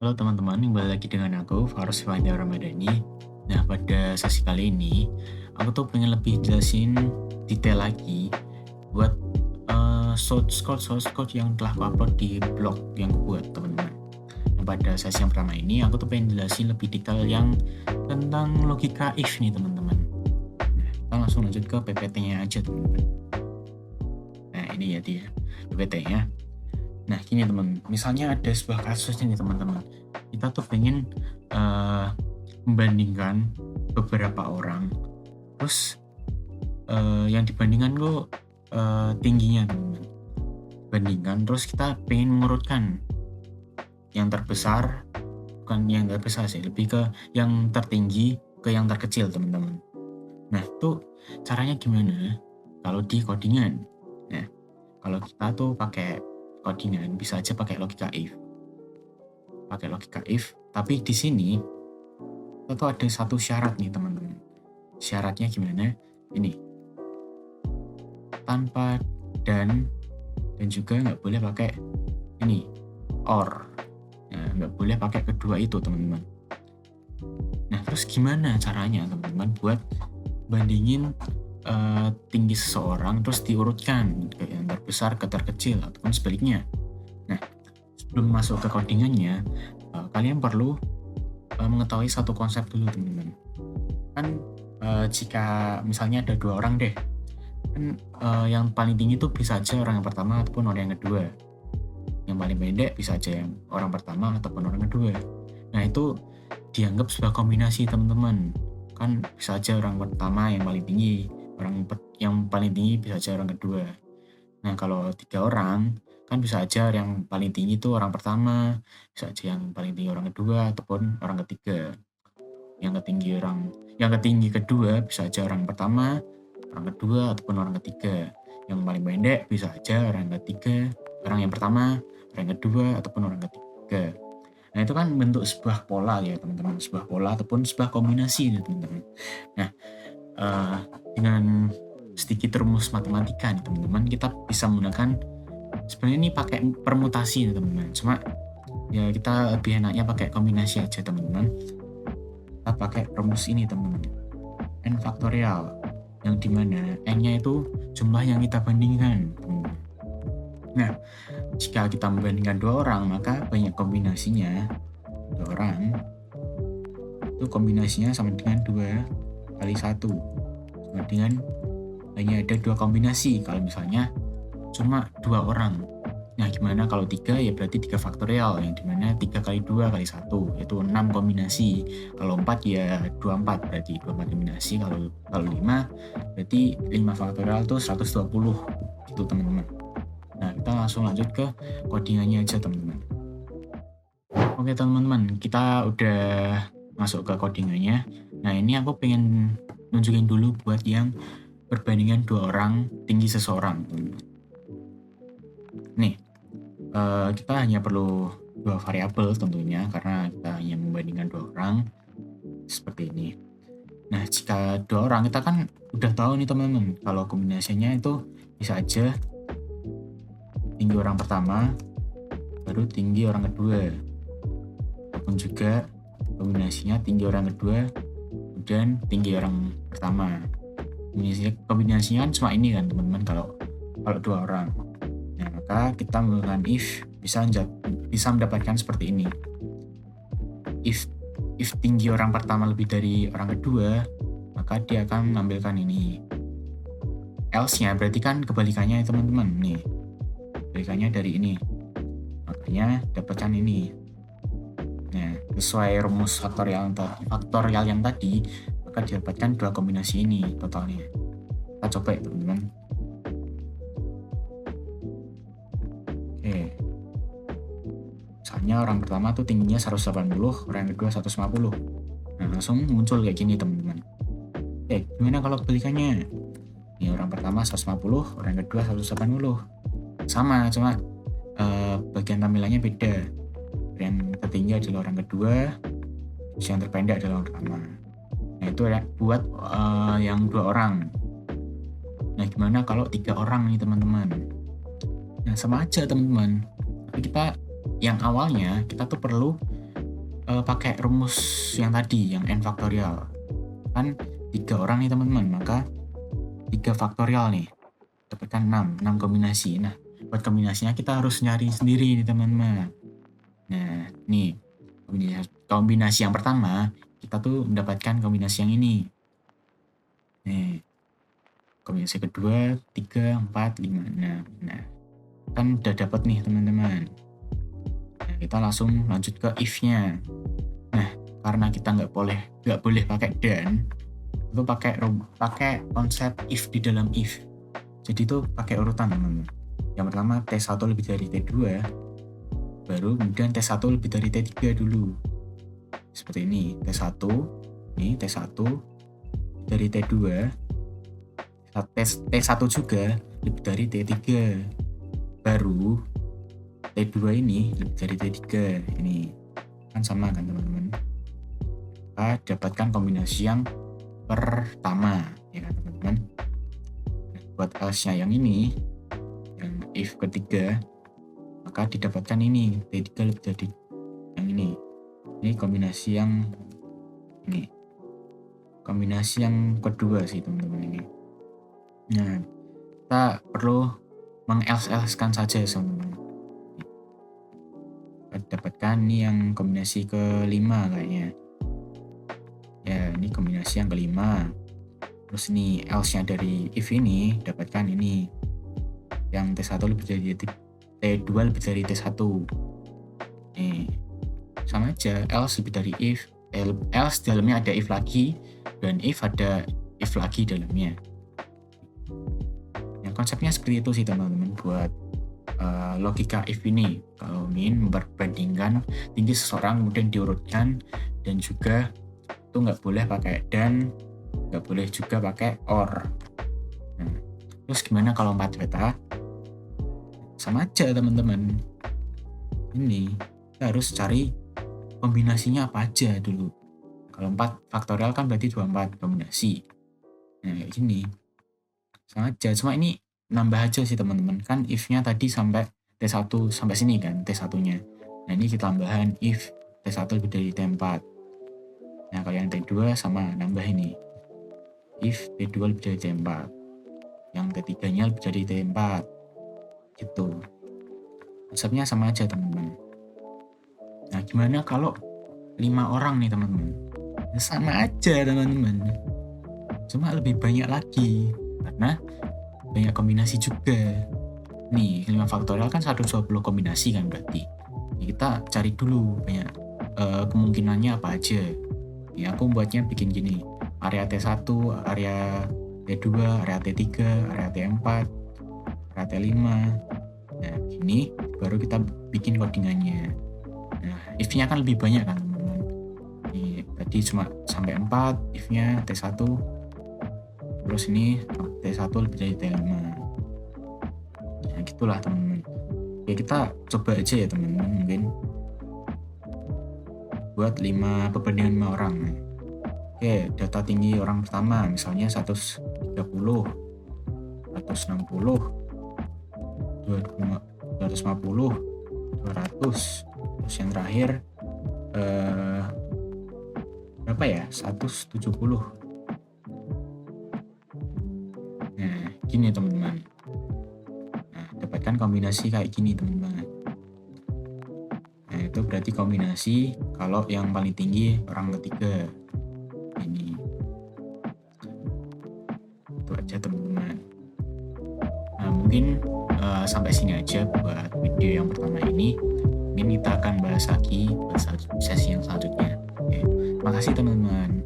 Halo teman-teman, kembali lagi dengan aku, Faros Fahmi Ramadhani. Nah, pada sesi kali ini, aku tuh pengen lebih jelasin detail lagi buat source code yang telah aku upload di blog yang aku buat, teman-teman. Nah, pada sesi yang pertama ini, aku tuh pengen jelasin lebih detail yang tentang logika if nih, teman-teman. Nah, kita langsung lanjut ke PPT-nya aja, teman-teman. Nah, ini ya dia, PPT-nya. Nah, gini teman, misalnya ada sebuah kasus nih teman-teman. Kita tuh pengen membandingkan beberapa orang, terus yang dibandingkan kok tingginya teman-teman. Bandingkan, terus kita pengen mengurutkan yang terbesar, bukan yang terbesar sih, lebih ke yang tertinggi ke yang terkecil teman-teman. Nah, tuh caranya gimana? Kalau di codingan. Nah, kalau kita tuh pakai codingan bisa aja pakai logika if. Pakai logika if, tapi di sini kita tuh ada satu syarat nih teman-teman. Syaratnya gimana? Ini tanpa dan juga nggak boleh pakai ini or. Nah, nggak boleh pakai kedua itu teman-teman. Nah, terus gimana caranya teman-teman buat bandingin tinggi seseorang terus diurutkan ke yang terbesar ke terkecil ataupun sebaliknya. Nah, sebelum masuk ke codingannya, kalian perlu mengetahui satu konsep dulu teman-teman. Kan jika misalnya ada dua orang deh, kan yang paling tinggi itu bisa aja orang yang pertama ataupun orang yang kedua. Yang paling pendek bisa aja yang orang pertama ataupun orang kedua. Nah, itu dianggap sebuah kombinasi teman-teman. Kan bisa aja orang pertama yang paling tinggi, orang yang paling tinggi bisa aja orang kedua. Nah, kalau 3 orang, kan bisa aja yang paling tinggi itu orang pertama, bisa aja yang paling tinggi orang kedua ataupun orang ketiga. Yang ketinggi kedua bisa aja orang pertama, orang kedua ataupun orang ketiga. Yang paling pendek bisa aja orang ketiga, orang yang pertama, orang kedua ataupun orang ketiga. Nah, itu kan bentuk sebuah pola ya teman-teman, sebuah pola ataupun sebuah kombinasi nih teman-teman. Nah, dengan sedikit rumus matematika nih teman-teman, kita bisa menggunakan sebenarnya ini pakai permutasi nih teman-teman. Cuma ya kita lebih enaknya pakai kombinasi aja teman-teman. Kita pakai rumus ini teman-teman, n faktorial, yang dimana n-nya itu jumlah yang kita bandingkan teman-teman. Nah, jika kita membandingkan dua orang, maka banyak kombinasinya. Dua orang itu kombinasinya sama dengan 2 kali 1, sama dengan hanya ada 2 kombinasi kalau misalnya cuma 2 orang. Nah, gimana kalau 3? Ya berarti 3 faktorial, yang dimana 3 kali 2 kali 1, yaitu 6 kombinasi. Kalau 4 ya 24, berarti 24 kombinasi. Kalau 5, berarti 5 faktorial itu 120, gitu teman-teman. Nah, kita langsung lanjut ke codingannya aja teman-teman. Oke teman-teman, kita udah masuk ke codingannya. Nah, ini aku pengen nunjukin dulu buat yang perbandingan 2 orang tinggi seseorang teman-teman. Nih, kita hanya perlu 2 variabel tentunya, karena kita hanya membandingkan 2 orang seperti ini. Nah, jika 2 orang, kita kan udah tahu nih teman-teman, kalau kombinasinya itu bisa aja tinggi orang pertama, baru tinggi orang kedua, ataupun juga kombinasinya tinggi orang kedua, kemudian tinggi orang pertama. Kombinasinya kan cuma ini kan teman-teman, kalau 2 orang. Nah, maka kita menggunakan if bisa mendapatkan seperti ini. If tinggi orang pertama lebih dari orang kedua, maka dia akan mengambilkan ini. Else-nya berarti kan kebalikannya ya teman-teman. Nih, kebalikannya dari ini, makanya dapatkan ini. Nah, sesuai rumus faktorial yang tadi, maka didapatkan 2 kombinasi ini totalnya. Kita coba ya teman-teman. Oke, misalnya orang pertama tuh tingginya 180, orang kedua 150. Nah, langsung muncul kayak gini teman-teman. Oke, gimana kalau kebalikannya? Ini orang pertama 150, orang kedua 180. Sama, cuma bagian tampilannya beda. Yang tertinggi adalah orang kedua, yang terpendek adalah orang pertama. Nah, itu ya buat yang 2 orang. Nah, gimana kalau 3 orang nih teman-teman? Nah, sama aja teman-teman. Tapi kita yang awalnya kita tuh perlu pakai rumus yang tadi, yang n faktorial. Kan 3 orang nih teman-teman, maka 3 faktorial nih, dapatkan 6 kombinasi. Nah, buat kombinasinya kita harus nyari sendiri nih teman-teman. Nah, nih kombinasi yang pertama, kita tuh mendapatkan kombinasi yang ini. Nih, kombinasi kedua, 3, 4, 5. Nah, kan udah dapat nih teman-teman. Nah, kita langsung lanjut ke if-nya. Nah, karena kita nggak boleh pakai dan, itu pakai konsep if di dalam if. Jadi itu pakai urutan teman-teman. Yang pertama T1 lebih dari T2, baru kemudian T1 lebih dari T3 dulu. Seperti ini, T1 dari T2, T1 juga lebih dari T3, baru T2 ini lebih dari T3. Ini kan sama kan teman-teman. Kita dapatkan kombinasi yang pertama, ya kan teman-teman. Buat else-nya yang ini, yang if ketiga, maka didapatkan ini T3 lebih dari yang ini. Ini kombinasi yang ini, kombinasi yang kedua sih teman-teman ini. Nah, kita perlu meng-else-elsekan saja teman-teman. Kita dapatkan ini yang kombinasi kelima kayaknya. Ya, ini kombinasi yang kelima. Terus ini else-nya dari if ini, dapatkan ini yang T1 lebih dari T2 lebih dari T1. Nih, sama aja, else lebih dari if, else dalamnya ada if lagi, dan if ada if lagi dalamnya. Yang konsepnya seperti itu sih teman-teman buat logika if ini. Kalau ingin memperbandingkan tinggi seseorang kemudian diurutkan, dan juga itu nggak boleh pakai dan, nggak boleh juga pakai or. Nah, terus gimana kalau 4 beta? Sama aja teman-teman. Ini kita harus cari kombinasinya apa aja dulu. Kalau 4 faktorial kan berarti 24 kombinasi. Nah, kayak gini. Sama aja, cuma ini nambah aja sih teman-teman. Kan if-nya tadi sampai T1 sampai sini kan, T1-nya. Nah, ini kita tambahan if T1 lebih dari T4. Nah, kalau yang T2 sama nambah ini. If T2 lebih dari T4. Yang T3-nya lebih dari T4. Gitu. Konsepnya sama aja teman-teman. Nah, gimana kalau 5 orang nih teman-teman? Sama aja teman-teman. Cuma lebih banyak lagi. Karena banyak kombinasi juga. Nih, 5 faktorial kan 120 kombinasi kan berarti. Jadi kita cari dulu banyak kemungkinannya apa aja. Ini aku buatnya bikin gini. Area T1, area T2, area T3, area T4, area T5. Nah, ini baru kita bikin codingannya. Nah, if-nya kan lebih banyak kan teman-teman. Ini tadi cuma sampai 4 if-nya T1. Terus ini T1 lebih dari T5. Nah, gitulah teman-teman. Oke, kita coba aja ya teman-teman, mungkin buat 5 perbandingan 5 orang. Oke, data tinggi orang pertama misalnya 130, 160, 250, 200. Terus yang terakhir berapa ya? 170. Nah, gini teman-teman. Nah, dapatkan kombinasi kayak gini teman-teman. Nah, itu berarti kombinasi kalau yang paling tinggi orang ketiga. Ini. Itu aja teman-teman. Nah, mungkin sampai sini aja buat video yang pertama ini. Mungkin kita akan bahas lagi sesi yang selanjutnya. Oke. Makasih teman-teman.